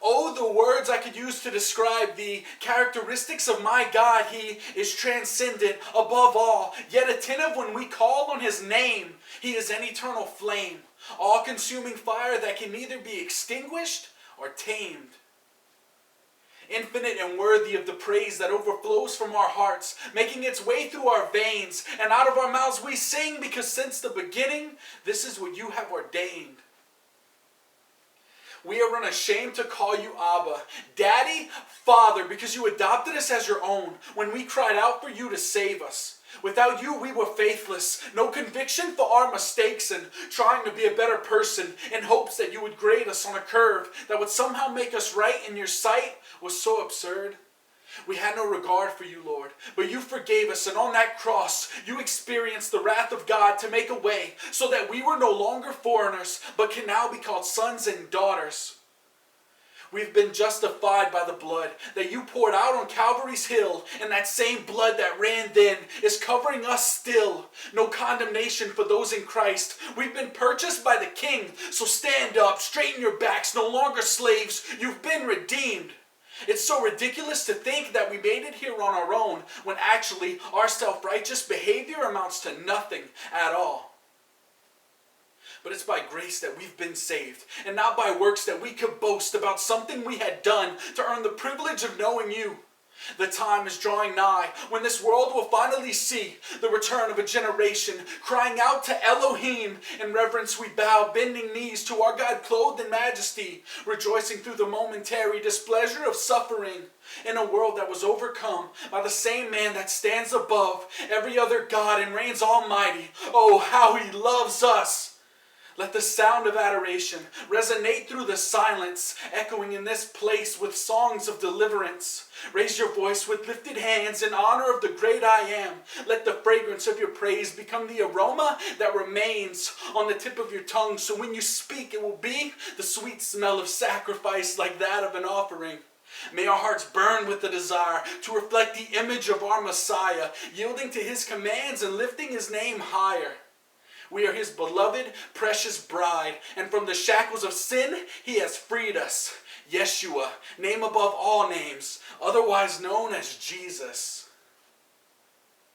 Oh, the words I could use to describe the characteristics of my God. He is transcendent above all, yet attentive when we call on his name. He is an eternal flame, all-consuming fire that can neither be extinguished or tamed. Infinite and worthy of the praise that overflows from our hearts, making its way through our veins, and out of our mouths we sing, because since the beginning, this is what you have ordained. We are unashamed to call you Abba, Daddy, Father, because you adopted us as your own when we cried out for you to save us. Without you, we were faithless. No conviction for our mistakes and trying to be a better person in hopes that you would grade us on a curve that would somehow make us right in your sight was so absurd. We had no regard for you, Lord, but you forgave us, and on that cross, you experienced the wrath of God to make a way so that we were no longer foreigners, but can now be called sons and daughters. We've been justified by the blood that you poured out on Calvary's hill, and that same blood that ran then is covering us still. No condemnation for those in Christ. We've been purchased by the King, so stand up, straighten your backs, no longer slaves. You've been redeemed. It's so ridiculous to think that we made it here on our own, when actually our self-righteous behavior amounts to nothing at all. But it's by grace that we've been saved, and not by works that we could boast about something we had done to earn the privilege of knowing you. The time is drawing nigh when this world will finally see the return of a generation crying out to Elohim. In reverence we bow, bending knees to our God clothed in majesty, rejoicing through the momentary displeasure of suffering in a world that was overcome by the same man that stands above every other God and reigns almighty. Oh, how he loves us! Let the sound of adoration resonate through the silence, echoing in this place with songs of deliverance. Raise your voice with lifted hands in honor of the great I Am. Let the fragrance of your praise become the aroma that remains on the tip of your tongue, so when you speak it will be the sweet smell of sacrifice like that of an offering. May our hearts burn with the desire to reflect the image of our Messiah, yielding to his commands and lifting his name higher. We are his beloved, precious bride, and from the shackles of sin, he has freed us. Yeshua, name above all names, otherwise known as Jesus.